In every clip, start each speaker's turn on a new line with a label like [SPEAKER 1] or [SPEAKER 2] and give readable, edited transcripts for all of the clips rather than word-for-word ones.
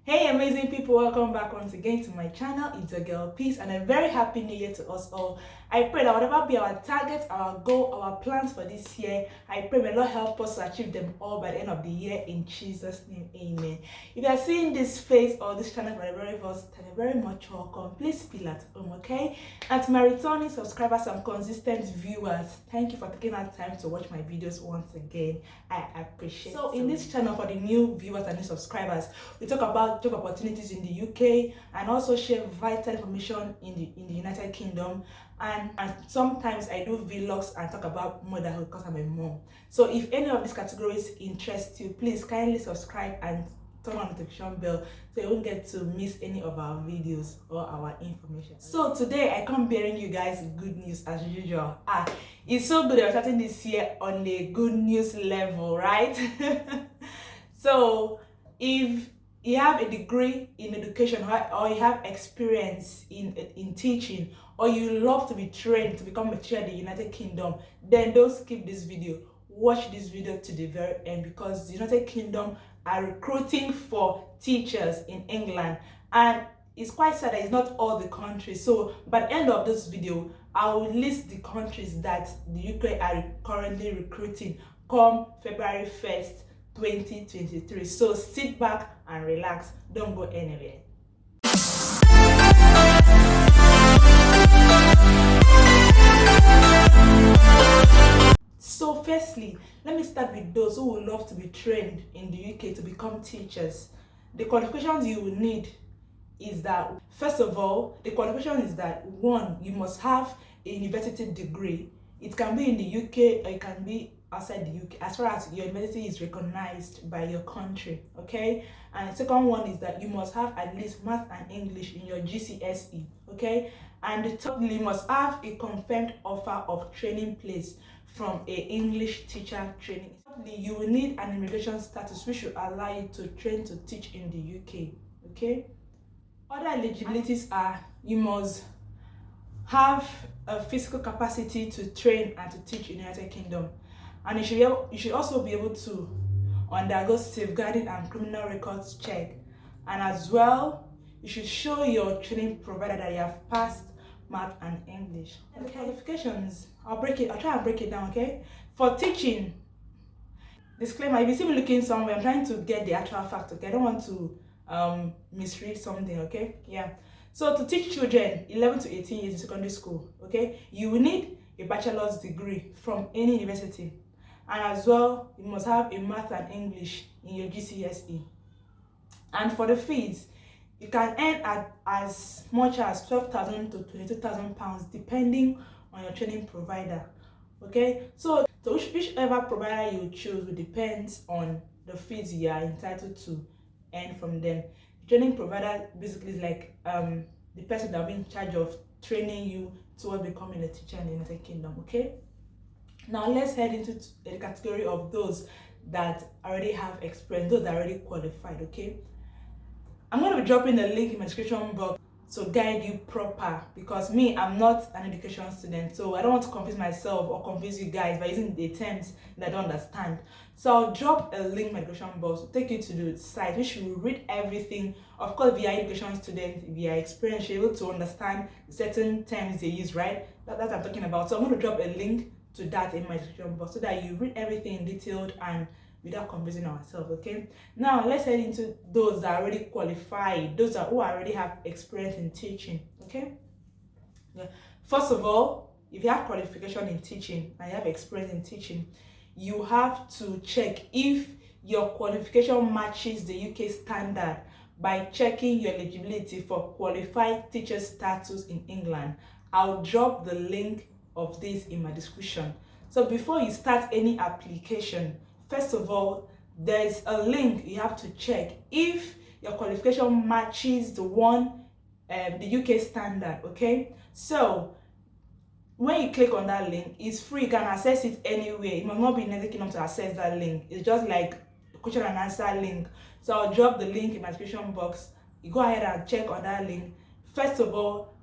[SPEAKER 1] Hey amazing people, welcome back once again to my channel. It's your girl Peace and a very happy new year to us all. I pray that whatever be our target, our goal, our plans for this year, I pray may Lord help us to achieve them all by the end of the year in Jesus' name, amen. If you are seeing this face or this channel for the very first time, you're very much welcome. Please feel at home, okay? And to my returning subscribers and consistent viewers, thank you for taking out time to watch my videos once again. I appreciate it. So in this channel, for the new viewers and new subscribers, we talk about job opportunities in the UK and also share vital information in the United Kingdom, and sometimes I do vlogs and talk about motherhood because I'm a mom. So if any of these categories interest you, please kindly subscribe and turn on the notification bell so you won't get to miss any of our videos or our information. So today I come bearing you guys good news as usual. It's so good that we're starting this year on a good news level, right? So if you have a degree in education or you have experience in teaching, or you love to be trained to become a teacher in the United Kingdom, then don't skip this video. Watch this video to the very end, because the United Kingdom are recruiting for teachers in England, and it's quite sad that it's not all the countries. So by the end of this video, I will list the countries that the UK are currently recruiting come February 1st 2023. So sit back and relax, don't go anywhere. So firstly, let me start with those who would love to be trained in the UK to become teachers. The qualifications you will need is that, first of all, the qualification is that, one, you must have a university degree. It can be in the UK or it can be outside the UK, as far as your university is recognized by your country, okay? And the second one is that you must have at least math and English in your GCSE, okay? And the third, you must have a confirmed offer of training place from a English teacher training. Thirdly, you will need an immigration status which will allow you to train to teach in the UK, okay? Other eligibilities are, you must have a physical capacity to train and to teach in the United Kingdom, and you should also be able to undergo safeguarding and criminal records check, and as well you should show your training provider that you have passed math and English. Okay. Qualifications, I'll try and break it down, okay? For teaching, disclaimer, if you see me looking somewhere, I'm trying to get the actual fact, okay? I don't want to misread something, okay? Yeah. So to teach children 11 to 18 years in secondary school, okay, you will need a bachelor's degree from any university, and as well you must have a math and English in your GCSE. And for the fees, you can earn at as much as £12,000 to £22,000 depending on your training provider, okay? So whichever provider you choose will depend on the fees you are entitled to earn from them. The training provider basically is like the person that will be in charge of training you towards becoming a teacher in the United Kingdom, okay? Now let's head into the category of those that already have experience, those that are already qualified, okay? I'm going to be dropping the link in my description box to guide you proper, because me, I'm not an education student, so I don't want to confuse myself or confuse you guys by using the terms that I don't understand. So I'll drop a link in my description box to take you to the site, which you will read everything. Of course, if you are an education student, if you are experienced, you're able to understand certain terms they use, right? That's what I'm talking about. So I'm going to drop a link to that in my description box so that you read everything in detail and without confusing ourselves, okay? Now let's head into those that are already qualified, those who already have experience in teaching, okay? Yeah. First of all, if you have qualification in teaching and you have experience in teaching, you have to check if your qualification matches the UK standard by checking your eligibility for qualified teacher status in England. I'll drop the link of this in my description. So before you start any application, first of all, there is a link you have to check if your qualification matches the one, the UK standard, okay? So when you click on that link, it's free, you can access it anywhere. You must not be in the United Kingdom to access that link. It's just like a question and answer link. So I'll drop the link in my description box. You go ahead and check on that link. First of all,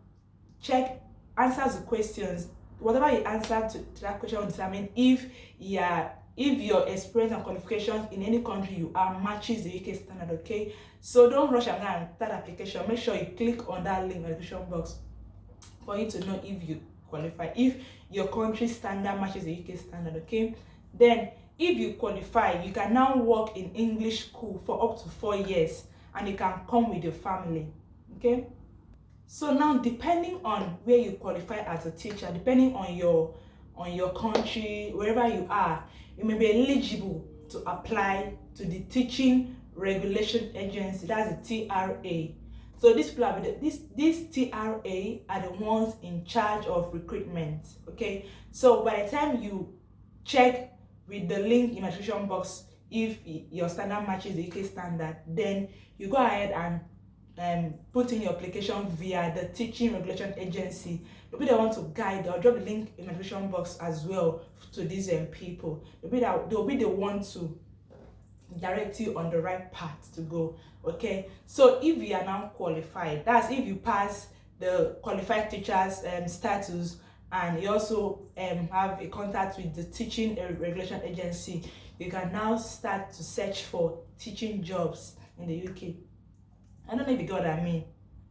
[SPEAKER 1] answer the questions. Whatever you answer to that question will determine if you are if your experience and qualifications in any country you are matches the UK standard, okay? So don't rush and go and start application. Make sure you click on that link in the description box for you to know if you qualify, if your country standard matches the UK standard, okay? Then if you qualify, you can now work in English school for up to 4 years, and you can come with your family, okay? So now, depending on where you qualify as a teacher, depending on your country, wherever you are, you may be eligible to apply to the Teaching Regulation Agency, that's the TRA. So these people are this TRA are the ones in charge of recruitment, okay? So by the time you check with the link in the description box if your standard matches the UK standard, then you go ahead and put in your application via the Teaching Regulation Agency. They'll be the one to guide. I'll drop the link in the description box as well to these people. They'll be the one to direct you on the right path to go, okay? So if you are now qualified, that's if you pass the qualified teachers status, and you also have a contact with the Teaching Regulation Agency, you can now start to search for teaching jobs in the UK. I don't know if you get what I mean,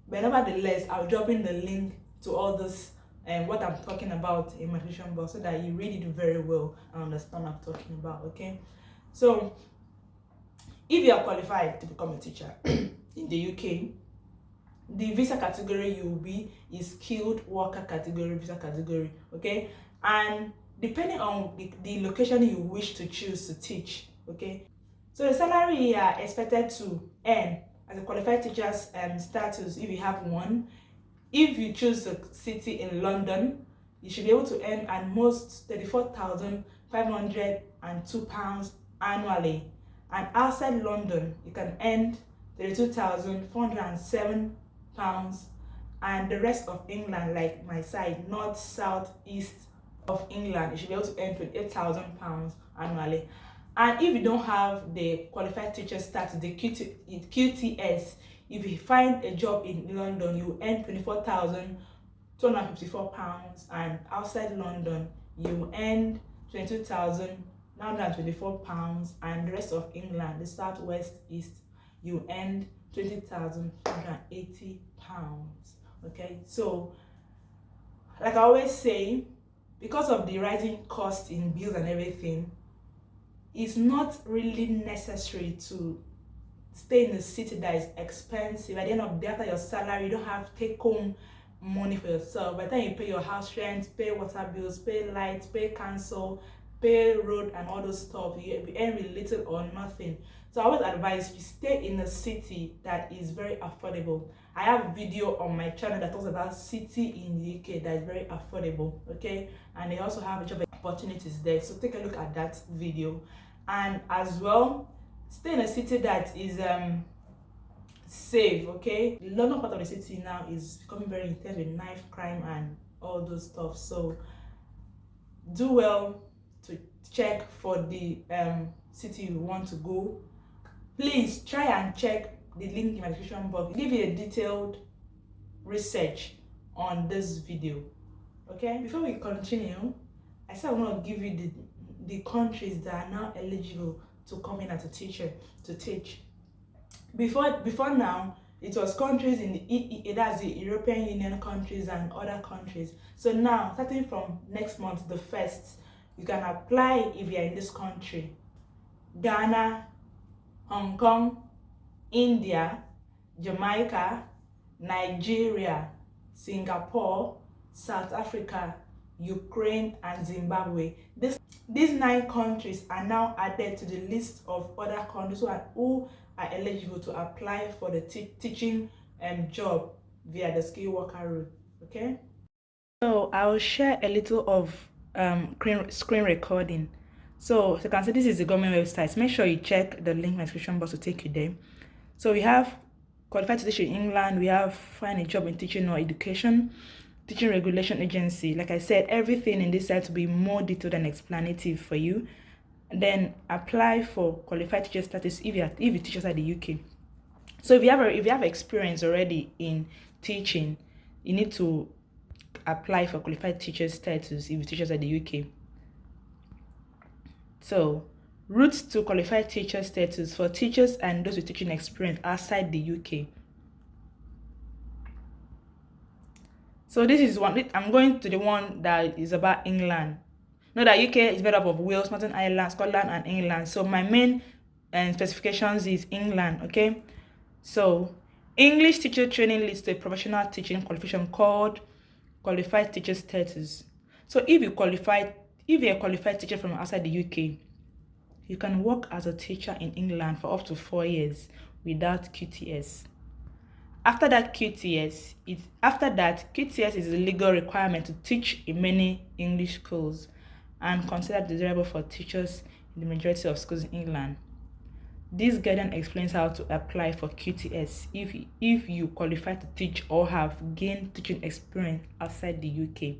[SPEAKER 1] but nevertheless, I'll drop in the link to all this what I'm talking about in my description box so that you read it very well and understand what I'm talking about, okay? So if you are qualified to become a teacher in the UK, the visa category you will be is skilled worker category, visa category, okay? And depending on the location you wish to choose to teach, okay? So the salary you are expected to earn as a qualified teacher's status, if you have one, if you choose a city in London, you should be able to earn at most £34,502 annually. And outside London, you can earn £32,407, and the rest of England, like my side, north, south, east of England, you should be able to earn £28,000 annually. And if you don't have the qualified teacher status, the QTS, if you find a job in London, you earn £24,254, and outside London, you earn £22,924, and the rest of England, the south, west, east, you earn £20,480. Okay, so like I always say, because of the rising cost in bills and everything, it's not really necessary to stay in a city that is expensive. At the end of the day, after your salary, you don't have take-home money for yourself. By the time you pay your house rent, pay water bills, pay lights, pay council, pay road and all those stuff, you earn with little or nothing. So I always advise you stay in a city that is very affordable. I have a video on my channel that talks about city in the UK that is very affordable, okay? And they also have job opportunities there, so take a look at that video. And as well, stay in a city that is safe, okay? The London part of the city now is becoming very intense with knife crime and all those stuff, so do well to check for the city you want to go. Please try and check the link in my description box. Give you a detailed research on this video, okay? Before we continue, I said I want to give you the countries that are now eligible to come in as a teacher to teach. Before now, it was countries in the EEA, that's the European Union countries and other countries. So now, starting from next month, the 1st, you can apply if you are in this country: Ghana, Hong Kong, India, Jamaica, Nigeria, Singapore, South Africa, Ukraine, and Zimbabwe. These 9 countries are now added to the list of other countries who are eligible to apply for the teaching job via the skilled worker route, okay? So I'll share a little of screen recording. So you can see this is the government website. Make sure you check the link in the description box to take you there. So we have qualified to teach in England, we have find a job in teaching or education, Teaching Regulation Agency. Like I said, everything in this site will be more detailed and explanative for you. And then apply for qualified teacher status if you teach outside the UK. So if you have experience already in teaching, you need to apply for qualified teacher status if you teach outside the UK. So, routes to qualified teacher status for teachers and those with teaching experience outside the UK. So this is one. I'm going to the one that is about England. Know that UK is made up of Wales, Northern Ireland, Scotland, and England. So my main specifications is England. Okay. So English teacher training leads to a professional teaching qualification called qualified teacher status. So if you're a qualified teacher from outside the UK, you can work as a teacher in England for up to 4 years without QTS. After that, QTS is a legal requirement to teach in many English schools and considered desirable for teachers in the majority of schools in England. This guidance explains how to apply for QTS if you qualify to teach or have gained teaching experience outside the UK.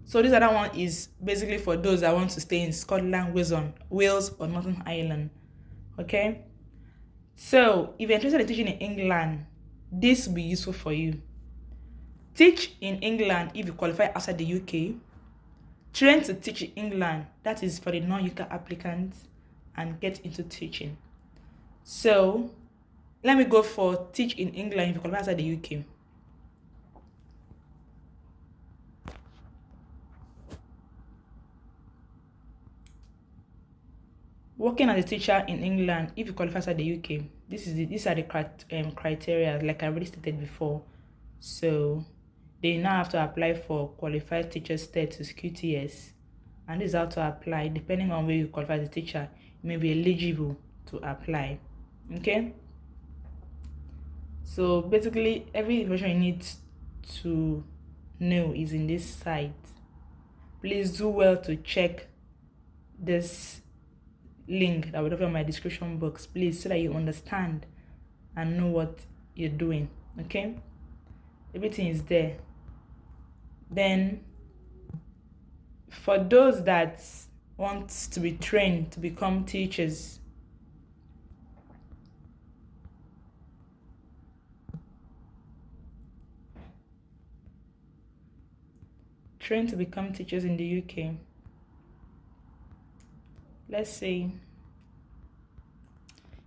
[SPEAKER 1] So this other one is basically for those that want to stay in Scotland, Wales, or Northern Ireland. Okay? So if you're interested in teaching in England, this will be useful for you. Teach in England if you qualify outside the UK. Train to teach in England, that is for the non-UK applicants, and get into teaching. So let me go for teach in England if you qualify outside the UK. Working as a teacher in England if you qualify outside the UK. These are the criteria, like I already stated before. So they now have to apply for qualified teacher status QTS, and this is how to apply. Depending on where you qualify as a teacher, you may be eligible to apply. Okay. So basically, every information you need to know is in this site. Please do well to check this link that will be in my description box, please, so that you understand and know what you're doing. Okay, everything is there. Then for those that want to be trained to become teachers, trained to become teachers in the UK, let's say you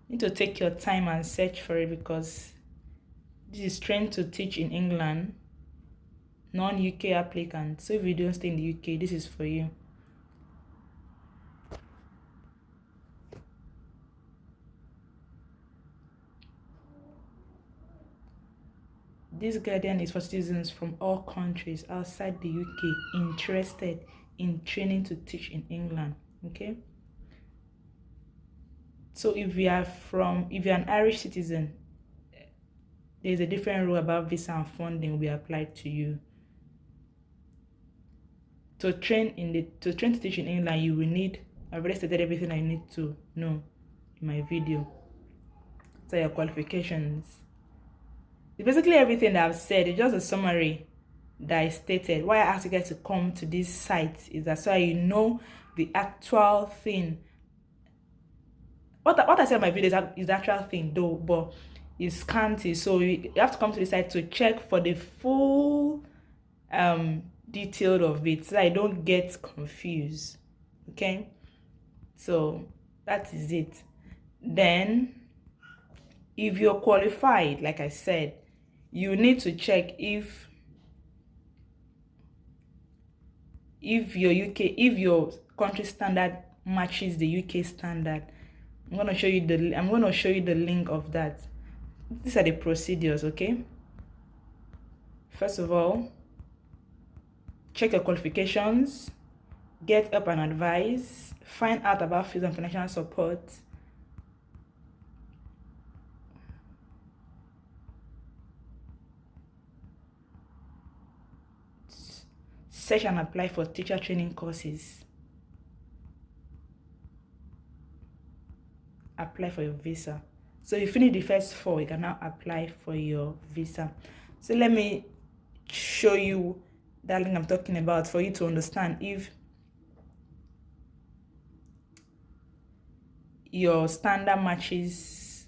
[SPEAKER 1] need to take your time and search for it, because this is trained to teach in England, non-UK applicant. So if you don't stay in the UK, this is for you. This guidance is for citizens from all countries outside the UK interested in training to teach in England. Okay. So if you're an Irish citizen, there's a different rule about visa and funding will be applied to you. To train to teach in England, you will need, I've already stated everything I need to know in my video. So your qualifications. It's basically everything that I've said. It's just a summary that I stated. Why I asked you guys to come to this site is that so you know the actual thing. What I said in my video is the actual thing though, but it's scanty. So you have to come to the site to check for the full detail of it, so that I don't get confused. Okay, so that is it. Then if you're qualified, like I said, you need to check if your country standard matches the UK standard. I'm going to show you the link of that. These are the procedures. Okay, first of all, check your qualifications, get help and advice, find out about fees and financial support, search and apply for teacher training courses, apply for your visa. So you finish the first 4, you can now apply for your visa. So let me show you that link I'm talking about for you to understand if your standard matches.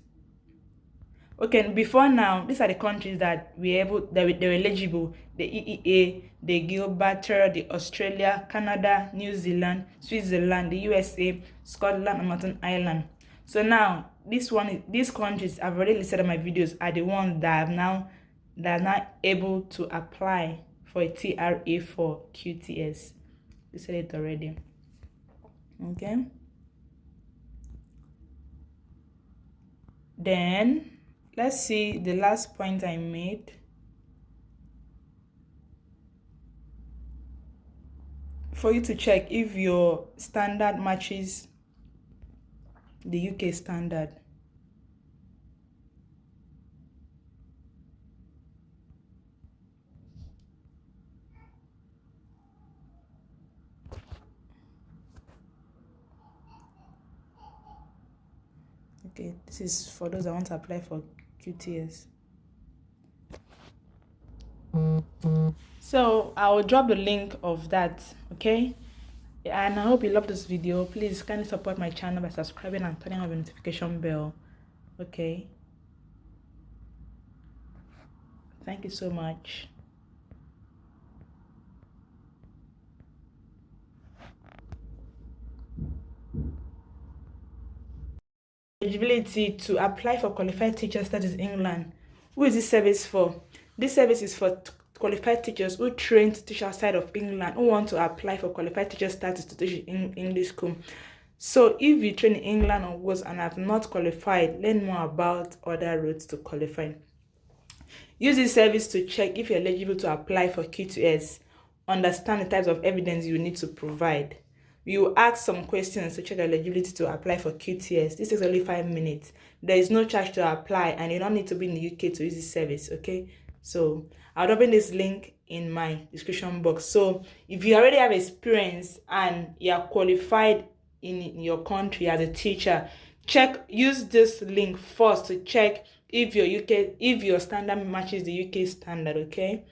[SPEAKER 1] Okay, before now, these are the countries that they're eligible: the EEA, the Gibraltar, the Australia, Canada, New Zealand, Switzerland, the USA, Scotland, and Northern Ireland. So now these countries I've already listed on my videos are the ones that are now able to apply for a TRA for QTS. We said it already. Okay. Then let's see the last point I made. For you to check if your standard matches the UK standard. Okay, this is for those that want to apply for QTS. So I will drop the link of that, okay? And I hope you love this video. Please kindly support my channel by subscribing and turning on the notification bell. Okay. Thank you so much. Eligibility to apply for qualified teacher status in England. Who is this service for? This service is for qualified teachers who train to teach outside of England, who want to apply for qualified teacher status to teach in English school. So if you train in England or Wales and have not qualified, learn more about other routes to qualify. Use this service to check if you're eligible to apply for QTS. Understand the types of evidence you need to provide. You will ask some questions to check your eligibility to apply for QTS. This takes only 5 minutes. There is no charge to apply, and you don't need to be in the UK to use this service, okay? So I'll drop in this link in my description box. So if you already have experience and you are qualified in your country as a teacher, use this link first to check if your standard matches the UK standard, okay?